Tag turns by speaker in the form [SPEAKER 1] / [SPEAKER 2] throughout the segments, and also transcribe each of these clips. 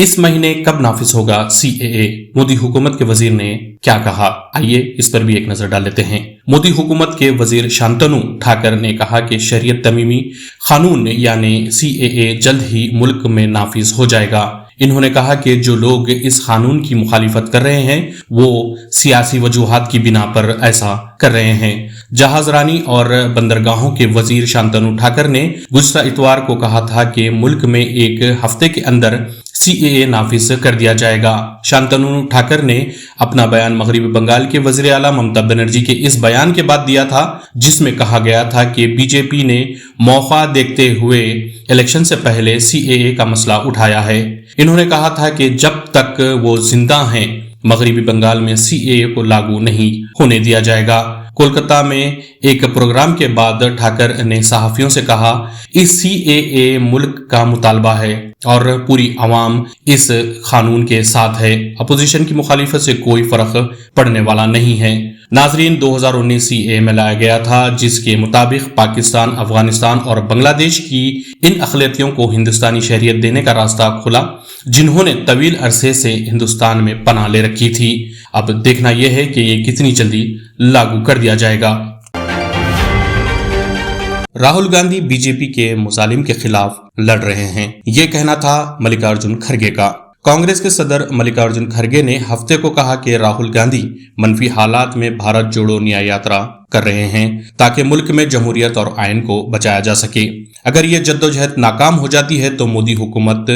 [SPEAKER 1] اس مہینے کب نافذ ہوگا CAA؟ مودی حکومت کے وزیر نے کیا کہا؟ آئیے اس پر بھی ایک نظر ڈال لیتے ہیں۔ مودی حکومت کے وزیر شانتنو ٹھاکر نے کہا کہ شریعت ترمیمی قانون یعنی CAA جلد ہی ملک میں نافذ ہو جائے گا۔ انہوں نے کہا کہ جو لوگ اس قانون کی مخالفت کر رہے ہیں وہ سیاسی وجوہات کی بنا پر ایسا کر رہے ہیں۔ جہاز رانی اور بندرگاہوں کے وزیر شانتنو ٹھاکر نے گزشتہ اتوار کو کہا تھا کہ ملک میں ایک ہفتے کے اندر CAA نافذ کر دیا جائے گا۔ شانتنو ٹھاکر نے اپنا بیان مغربی بنگال کے وزیر اعلیٰ ممتا بنرجی کے اس بیان کے بعد دیا تھا جس میں کہا گیا تھا کہ BJP نے موقع دیکھتے ہوئے الیکشن سے پہلے CAA کا مسئلہ اٹھایا ہے۔ انہوں نے کہا تھا کہ جب تک وہ زندہ ہیں مغربی بنگال میں CAA کو لاگو نہیں ہونے دیا جائے گا۔ کولکتہ میں ایک پروگرام کے بعد ٹھاکر نے صحافیوں سے کہا، اس CAA ملک کا مطالبہ ہے اور پوری عوام اس قانون کے ساتھ ہے۔ اپوزیشن کی مخالفت سے کوئی فرق پڑنے والا نہیں ہے۔ ناظرین، 2019 CAA میں لایا گیا تھا جس کے مطابق پاکستان، افغانستان اور بنگلہ دیش کی ان اقلیتوں کو ہندوستانی شہریت دینے کا راستہ کھلا جنہوں نے طویل عرصے سے ہندوستان میں پناہ لے رکھی تھی۔ اب دیکھنا یہ ہے کہ یہ کتنی جلدی لاگو کر دیا جائے گا۔ راہل گاندھی BJP کے مظالم کے خلاف لڑ رہے ہیں، یہ کہنا تھا ملکارجن کھڑگے کا۔ کانگریس کے صدر ملکارجن کھڑگے نے ہفتے کو کہا کہ راہل گاندھی منفی حالات میں بھارت جوڑو نیائے یاترا کر رہے ہیں تاکہ ملک میں جمہوریت اور آئین کو بچایا جا سکے۔ اگر یہ جدوجہد ناکام ہو جاتی ہے تو مودی حکومت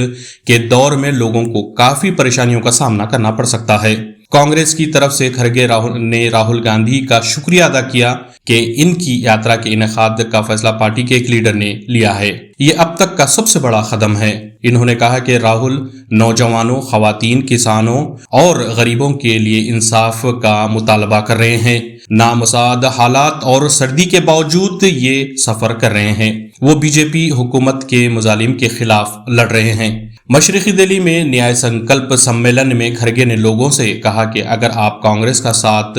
[SPEAKER 1] کے دور میں لوگوں کو کافی پریشانیوں کا سامنا کرنا پڑ سکتا ہے۔ کانگریس کی طرف سے کھڑگے نے راہل گاندھی کا شکریہ ادا کیا کہ ان کی یاترا کے انعقاد کا فیصلہ پارٹی کے ایک لیڈر نے لیا ہے۔ یہ اب تک کا سب سے بڑا قدم ہے۔ انہوں نے کہا کہ راہل نوجوانوں، خواتین، کسانوں اور غریبوں کے لیے انصاف کا مطالبہ کر رہے ہیں۔ نامساعد حالات اور سردی کے باوجود یہ سفر کر رہے ہیں۔ وہ BJP حکومت کے مظالم کے خلاف لڑ رہے ہیں۔ مشرقی دہلی میں نیائے سنکلپ سمیلن میں کھڑگے نے لوگوں سے کہا کہ اگر آپ کانگریس کا ساتھ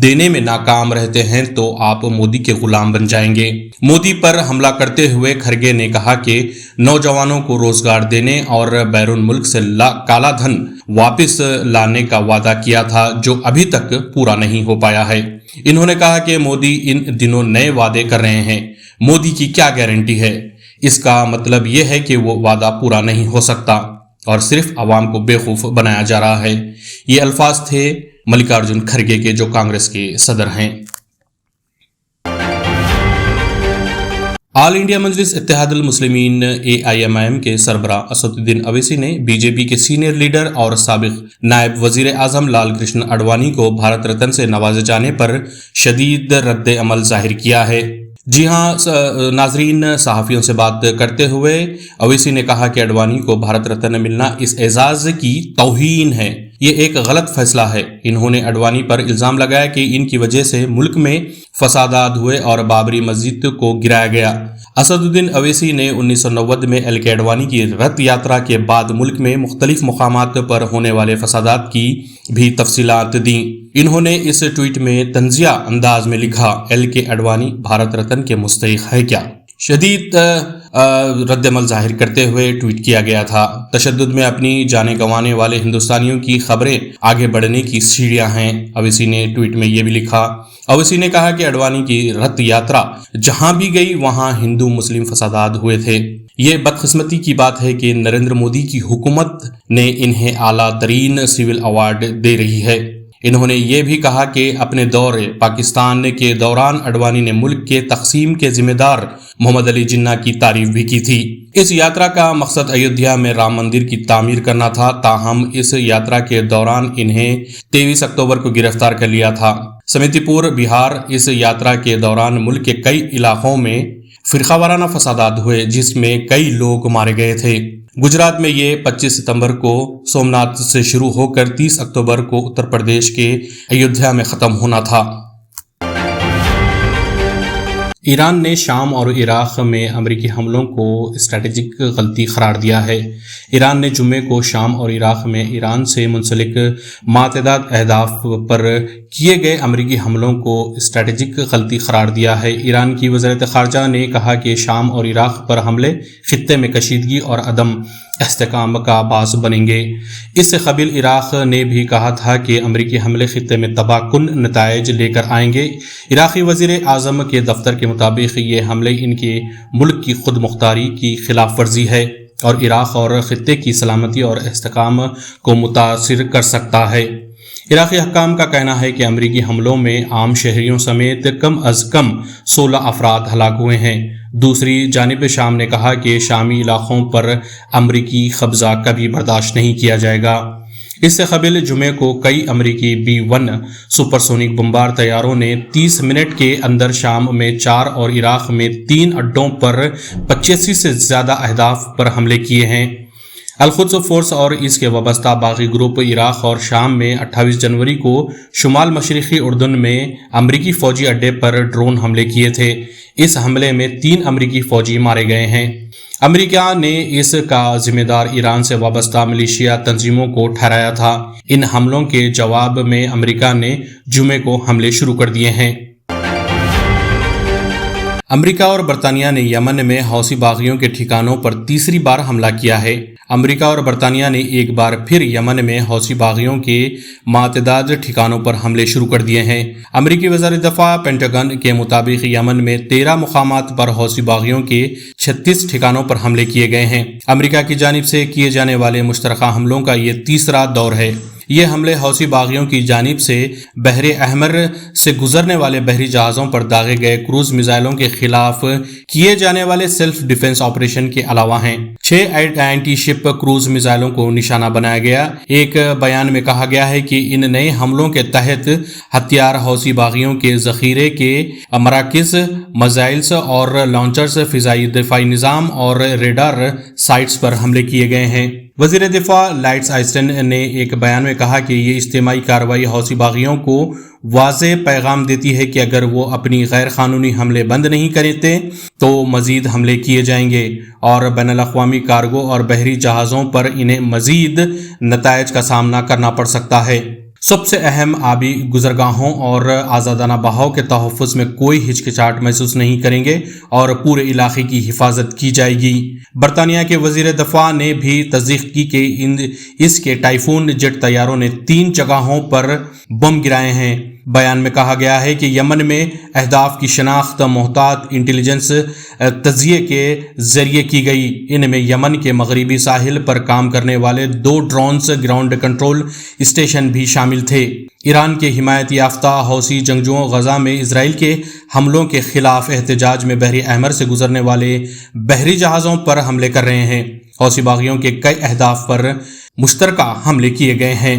[SPEAKER 1] دینے میں ناکام رہتے ہیں تو آپ مودی کے غلام بن جائیں گے۔ مودی پر حملہ کرتے ہوئے کھڑگے نے کہا کہ نوجوانوں کو روزگار دینے اور بیرون ملک سے کالا دھن واپس لانے کا وعدہ کیا تھا جو ابھی تک پورا نہیں ہو پایا ہے۔ انہوں نے کہا کہ مودی ان دنوں نئے وعدے کر رہے ہیں۔ مودی کی کیا گارنٹی ہے؟ اس کا مطلب یہ ہے کہ وہ وعدہ پورا نہیں ہو سکتا اور صرف عوام کو بیوقوف بنایا جا رہا ہے۔ یہ الفاظ تھے ملکارجن کھڑگے کے جو کانگریس کے صدر ہیں۔ آل انڈیا مجلس اتحاد المسلمین AIMIM کے سربراہ اسد الدین اویسی نے BJP کے سینئر لیڈر اور سابق نائب وزیر اعظم لال کرشن اڈوانی کو بھارت رتن سے نوازے جانے پر شدید رد عمل ظاہر کیا ہے۔ جی ہاں ناظرین، صحافیوں سے بات کرتے ہوئے اویسی نے کہا کہ اڈوانی کو بھارت رتن ملنا اس اعزاز کی توہین ہے، یہ ایک غلط فیصلہ ہے۔ انہوں نے اڈوانی پر الزام لگایا کہ ان کی وجہ سے ملک میں فسادات ہوئے اور بابری مسجد کو گرایا گیا۔ اسد الدین اویسی نے 1990 میں LK اڈوانی کی رتھ یاترا کے بعد ملک میں مختلف مقامات پر ہونے والے فسادات کی بھی تفصیلات دیں۔ انہوں نے اس ٹویٹ میں طنزیہ انداز میں لکھا، LK اڈوانی بھارت رتن کے مستحق ہے کیا؟ شدید رد عمل ظاہر کرتے ہوئے ٹویٹ کیا گیا تھا۔ تشدد میں اپنی جانیں گنوانے والے ہندوستانیوں کی خبریں آگے بڑھنے کی سیڑھیاں ہیں۔ اویسی نے ٹویٹ میں یہ بھی لکھا۔ اویسی نے کہا کہ اڈوانی کی رتھ یاترا جہاں بھی گئی وہاں ہندو مسلم فسادات ہوئے تھے۔ یہ بدقسمتی کی بات ہے کہ نریندر مودی کی حکومت نے انہیں اعلیٰ ترین سول ایوارڈ دے رہی ہے۔ انہوں نے یہ بھی کہا کہ اپنے دور پاکستان کے دوران اڈوانی نے ملک کے تقسیم کے ذمہ دار محمد علی جناح کی تعریف بھی کی تھی۔ اس یاترا کا مقصد ایودھیا میں رام مندر کی تعمیر کرنا تھا، تاہم اس یاترا کے دوران انہیں 23 اکتوبر کو گرفتار کر لیا تھا۔ سمیتی پور، بہار۔ اس یاترا کے دوران ملک کے کئی علاقوں میں فرقہ وارانہ فسادات ہوئے جس میں کئی لوگ مارے گئے تھے۔ گجرات میں یہ 25 ستمبر کو سومناتھ سے شروع ہو کر 30 اکتوبر کو اتر پردیش کے ایودھیا میں ختم ہونا تھا۔ ایران نے شام اور عراق میں امریکی حملوں کو اسٹریٹجک غلطی قرار دیا ہے۔ ایران نے جمعے کو شام اور عراق میں ایران سے منسلک متعدد اہداف پر کیے گئے امریکی حملوں کو اسٹریٹجک غلطی قرار دیا ہے۔ ایران کی وزارت خارجہ نے کہا کہ شام اور عراق پر حملے خطے میں کشیدگی اور عدم استحکام کا باعث بنیں گے۔ اس سے قبل عراق نے بھی کہا تھا کہ امریکی حملے خطے میں تباہ کن نتائج لے کر آئیں گے۔ عراقی وزیر اعظم کے دفتر کے مطابق یہ حملے ان کے ملک کی خود مختاری کی خلاف ورزی ہے اور عراق اور خطے کی سلامتی اور استحکام کو متاثر کر سکتا ہے۔ عراقی حکام کا کہنا ہے کہ امریکی حملوں میں عام شہریوں سمیت کم از کم 16 افراد ہلاک ہوئے ہیں۔ دوسری جانب شام نے کہا کہ شامی علاقوں پر امریکی قبضہ کبھی برداشت نہیں کیا جائے گا۔ اس سے قبل جمعے کو کئی امریکی B-1 سپرسونک بمبار طیاروں نے 30 منٹ کے اندر شام میں 4 اور عراق میں 3 اڈوں پر 85 سے زیادہ اہداف پر حملے کیے ہیں۔ القدس فورس اور اس کے وابستہ باغی گروپ عراق اور شام میں 28 جنوری کو شمال مشرقی اردن میں امریکی فوجی اڈے پر ڈرون حملے کیے تھے۔ اس حملے میں 3 امریکی فوجی مارے گئے ہیں۔ امریکہ نے اس کا ذمہ دار ایران سے وابستہ ملیشیا تنظیموں کو ٹھہرایا تھا۔ ان حملوں کے جواب میں امریکہ نے جمعے کو حملے شروع کر دیے ہیں۔ امریکہ اور برطانیہ نے یمن میں حوثی باغیوں کے ٹھکانوں پر تیسری بار حملہ کیا ہے۔ امریکہ اور برطانیہ نے ایک بار پھر یمن میں حوثی باغیوں کے متعدد ٹھکانوں پر حملے شروع کر دیے ہیں۔ امریکی وزارت دفاع پینٹاگن کے مطابق یمن میں 13 مقامات پر حوثی باغیوں کے 36 ٹھکانوں پر حملے کیے گئے ہیں۔ امریکہ کی جانب سے کیے جانے والے مشترکہ حملوں کا یہ تیسرا دور ہے۔ یہ حملے حوثی باغیوں کی جانب سے بحر احمر سے گزرنے والے بحری جہازوں پر داغے گئے کروز میزائلوں کے خلاف کیے جانے والے سیلف ڈیفنس آپریشن کے علاوہ ہیں۔ 6 اینٹی شپ کروز میزائلوں کو نشانہ بنایا گیا۔ ایک بیان میں کہا گیا ہے کہ ان نئے حملوں کے تحت ہتھیار حوثی باغیوں کے ذخیرے کے مراکز، میزائلز اور لانچرز، فضائی دفاعی نظام اور ریڈار سائٹس پر حملے کیے گئے ہیں۔ وزیر دفاع لائٹس آسٹن نے ایک بیان میں کہا کہ یہ اجتماعی کارروائی حوثی باغیوں کو واضح پیغام دیتی ہے کہ اگر وہ اپنی غیر قانونی حملے بند نہیں کرتے تو مزید حملے کیے جائیں گے اور بین الاقوامی کارگو اور بحری جہازوں پر انہیں مزید نتائج کا سامنا کرنا پڑ سکتا ہے۔ سب سے اہم، آبی گزرگاہوں اور آزادانہ بہاؤ کے تحفظ میں کوئی ہچکچاہٹ محسوس نہیں کریں گے اور پورے علاقے کی حفاظت کی جائے گی۔ برطانیہ کے وزیر دفاع نے بھی تصدیق کی کہ اس کے ٹائفون جیٹ طیاروں نے 3 جگہوں پر بم گرائے ہیں۔ بیان میں کہا گیا ہے کہ یمن میں اہداف کی شناخت محتاط انٹیلیجنس تجزیے کے ذریعے کی گئی۔ ان میں یمن کے مغربی ساحل پر کام کرنے والے 2 ڈرونز گراؤنڈ کنٹرول اسٹیشن بھی شامل تھے۔ ایران کے حمایت یافتہ حوثی جنگجوؤں غزہ میں اسرائیل کے حملوں کے خلاف احتجاج میں بحر احمر سے گزرنے والے بحری جہازوں پر حملے کر رہے ہیں۔ حوثی باغیوں کے کئی اہداف پر مشترکہ حملے کیے گئے ہیں۔